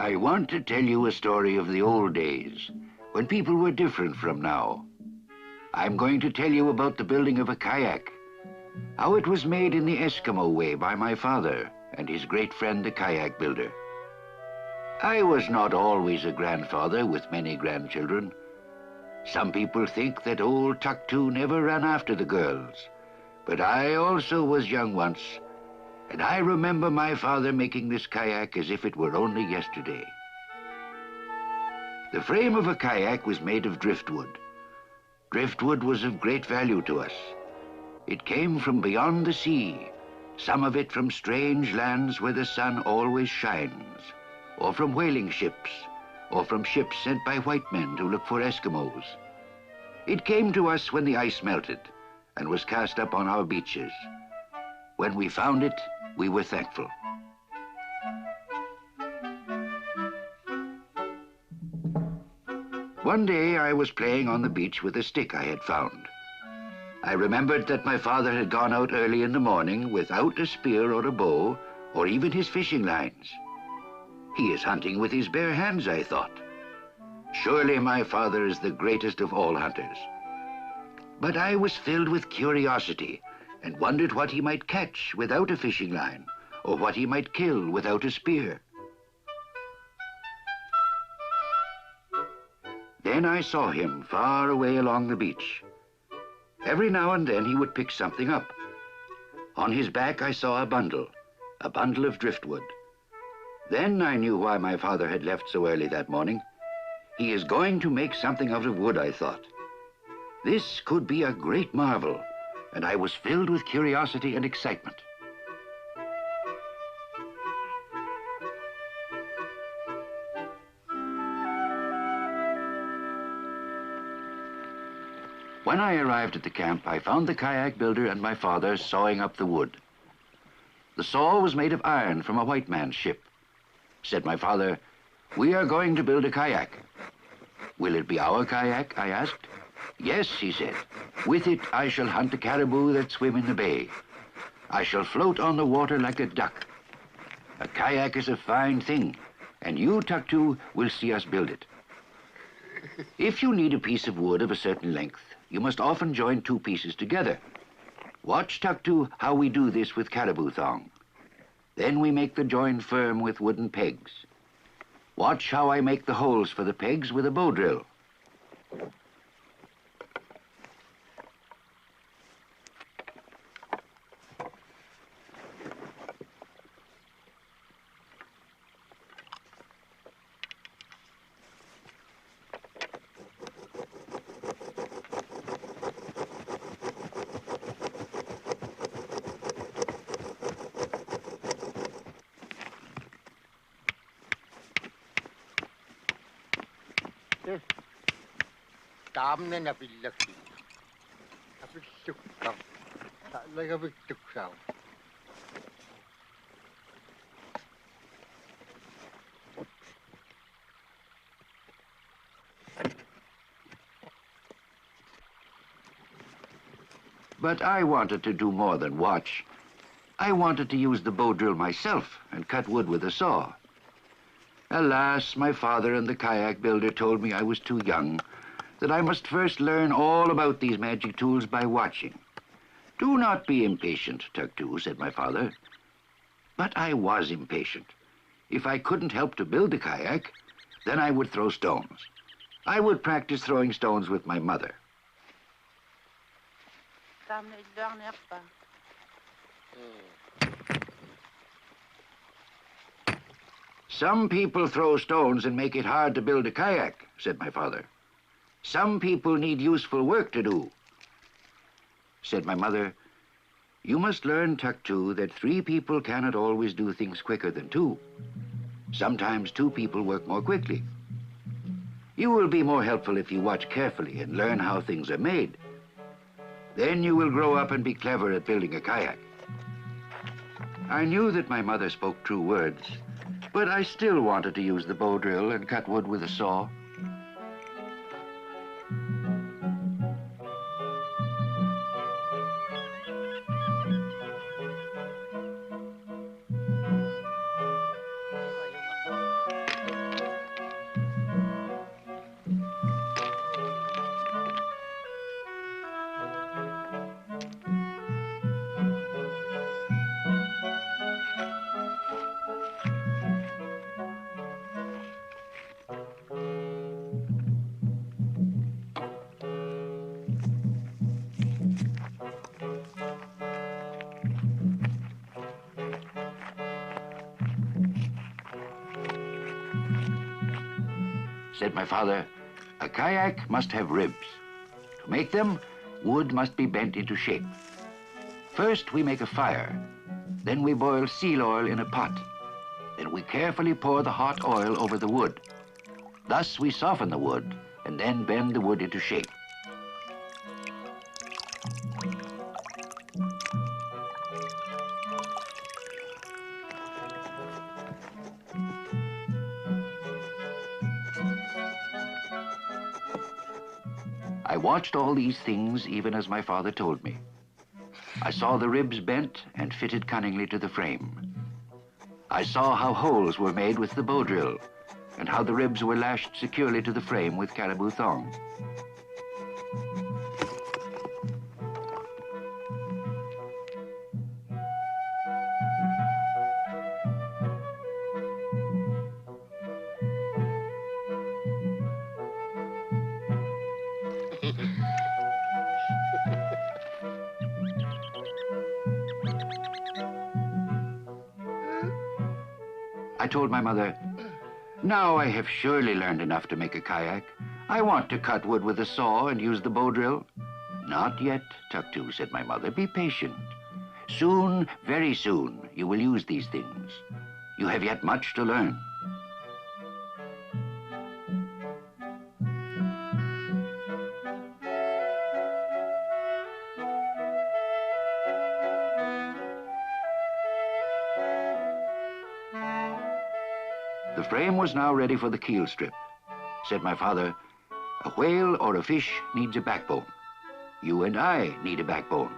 I want to tell you a story of the old days, when people were different from now. I'm going to tell you about the building of a kayak, how it was made in the Eskimo way by my father and his great friend the kayak builder. I was not always a grandfather with many grandchildren. Some people think that old Tuktu never ran after the girls, but I also was young once, and I remember my father making this kayak as if it were only yesterday. The frame of a kayak was made of driftwood. Driftwood was of great value to us. It came from beyond the sea, some of it from strange lands where the sun always shines, or from whaling ships, or from ships sent by white men to look for Eskimos. It came to us when the ice melted and was cast up on our beaches. When we found it, we were thankful. One day I was playing on the beach with a stick I had found. I remembered that my father had gone out early in the morning without a spear or a bow, or even his fishing lines. He is hunting with his bare hands, I thought. Surely my father is the greatest of all hunters. But I was filled with curiosity and wondered what he might catch without a fishing line, or what he might kill without a spear. Then I saw him far away along the beach. Every now and then he would pick something up. On his back I saw a bundle of driftwood. Then I knew why my father had left so early that morning. He is going to make something out of wood, I thought. This could be a great marvel, and I was filled with curiosity and excitement. When I arrived at the camp, I found the kayak builder and my father sawing up the wood. The saw was made of iron from a white man's ship. Said my father, "We are going to build a kayak." "Will it be our kayak?" I asked. "Yes," he said. "With it I shall hunt the caribou that swim in the bay. I shall float on the water like a duck. A kayak is a fine thing, and you, Tuktu, will see us build it. If you need a piece of wood of a certain length, you must often join two pieces together. Watch, Tuktu, how we do this with caribou thong. Then we make the join firm with wooden pegs. Watch how I make the holes for the pegs with a bow drill." Taamne na pillaki. Apittukka. Like a pittukka. But I wanted to do more than watch. I wanted to use the bow drill myself and cut wood with a saw. Alas, my father and the kayak builder told me I was too young, that I must first learn all about these magic tools by watching. "Do not be impatient, Tuktu," said my father. But I was impatient. If I couldn't help to build the kayak, then I would throw stones. I would practice throwing stones with my mother. "Some people throw stones and make it hard to build a kayak," said my father. "Some people need useful work to do." Said my mother, "You must learn, Tuktu, that 3 people cannot always do things quicker than 2. Sometimes 2 people work more quickly. You will be more helpful if you watch carefully and learn how things are made. Then you will grow up and be clever at building a kayak." I knew that my mother spoke true words, but I still wanted to use the bow drill and cut wood with a saw. said my father, a kayak must have ribs. To make them, wood must be bent into shape. First, we make a fire. Then we boil seal oil in a pot. Then we carefully pour the hot oil over the wood. Thus we soften the wood and then bend the wood into shape. I watched all these things even as my father told me. I saw the ribs bent and fitted cunningly to the frame. I saw how holes were made with the bow drill and how the ribs were lashed securely to the frame with caribou thong. I told my mother, now I have surely learned enough to make a kayak. I want to cut wood with a saw and use the bow drill. Not yet, Tuktu, said my mother. Be patient. Soon, very soon, you will use these things. You have yet much to learn. The frame was now ready for the keel strip. Said my father, a whale or a fish needs a backbone. You and I need a backbone.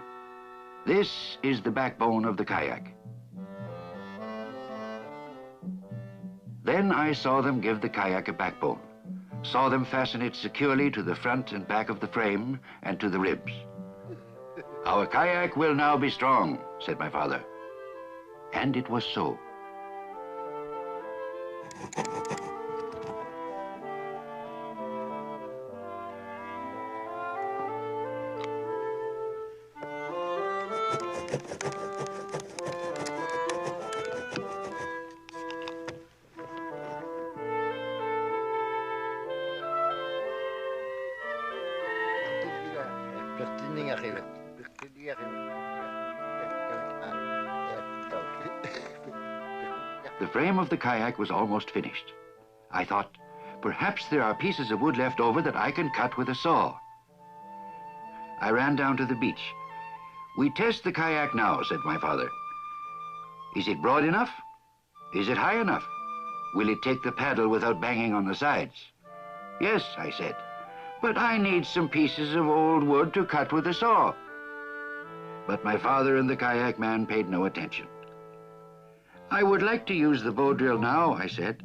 This is the backbone of the kayak. Then I saw them give the kayak a backbone, saw them fasten it securely to the front and back of the frame and to the ribs. Our kayak will now be strong, said my father. And it was so. The frame of the kayak was almost finished. I thought, perhaps there are pieces of wood left over that I can cut with a saw. I ran down to the beach. We test the kayak now, said my father. Is it broad enough? Is it high enough? Will it take the paddle without banging on the sides? Yes, I said, but I need some pieces of old wood to cut with a saw. But my father and the kayak man paid no attention. I would like to use the bow drill now, I said.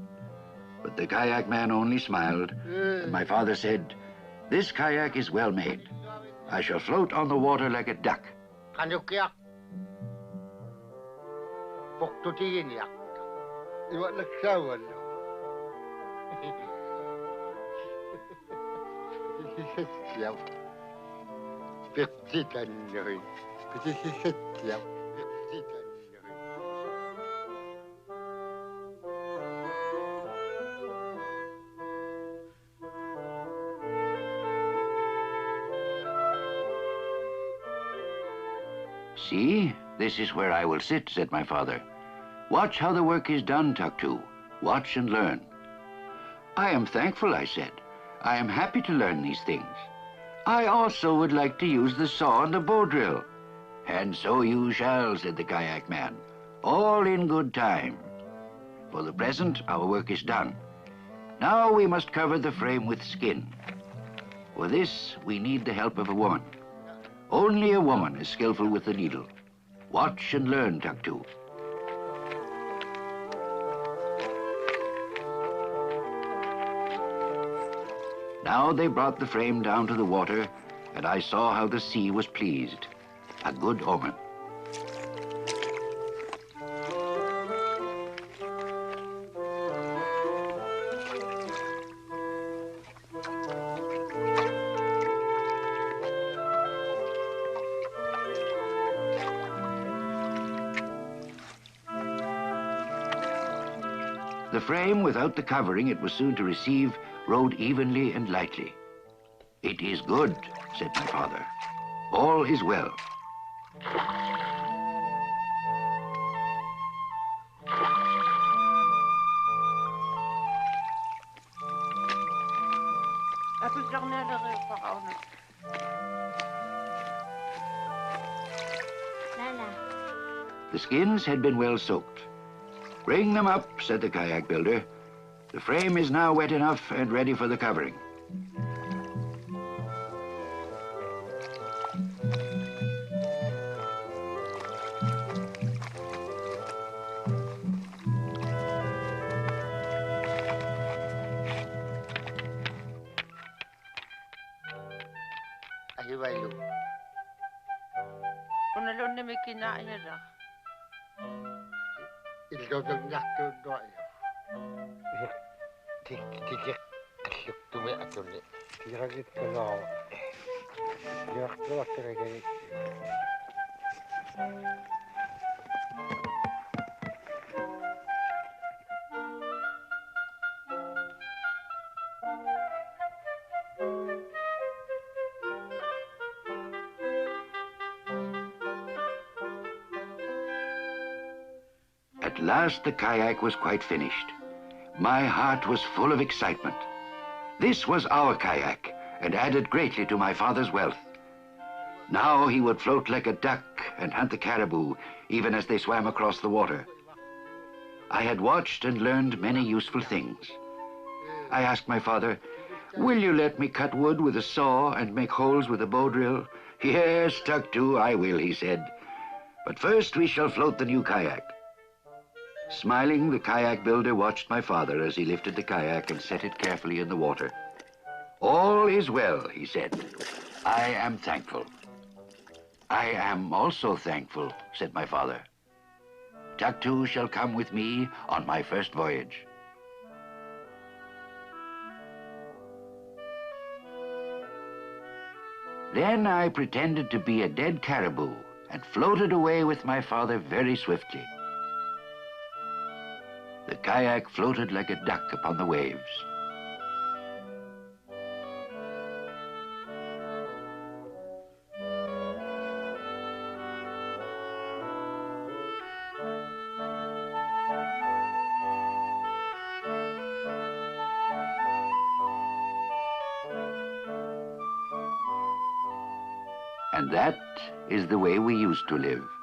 But the kayak man only smiled, and my father said, this kayak is well made. I shall float on the water like a duck. Kayak. Tuktu tingin yak. Iwat nagsawan. Siyaw. Petitan nyoy. Petitan siyaw. Petitan nyoy. See, this is where I will sit, said my father. Watch how the work is done, Tuktu. Watch and learn. I am thankful, I said. I am happy to learn these things. I also would like to use the saw and the bow drill. And so you shall, said the kayak man, all in good time. For the present, our work is done. Now we must cover the frame with skin. For this, we need the help of a woman. Only a woman is skillful with the needle. Watch and learn, Tuktu. Now they brought the frame down to the water, and I saw how the sea was pleased. A good omen. The frame, without the covering it was soon to receive, rode evenly and lightly. "It is good," said my father. "All is well." The skins had been well soaked. "Bring them up," said the kayak builder. "The frame is now wet enough and ready for the covering." At last the kayak was quite finished. My heart was full of excitement. This was our kayak, and added greatly to my father's wealth. Now he would float like a duck and hunt the caribou, even as they swam across the water. I had watched and learned many useful things. I asked my father, "Will you let me cut wood with a saw and make holes with a bow drill?" "Yes, Tuktu, I will," he said. "But first we shall float the new kayak." Smiling, the kayak builder watched my father as he lifted the kayak and set it carefully in the water. "All is well," he said. "I am thankful." "I am also thankful," said my father. "Tuktu shall come with me on my first voyage." Then I pretended to be a dead caribou and floated away with my father very swiftly. The kayak floated like a duck upon the waves. And that is the way we used to live.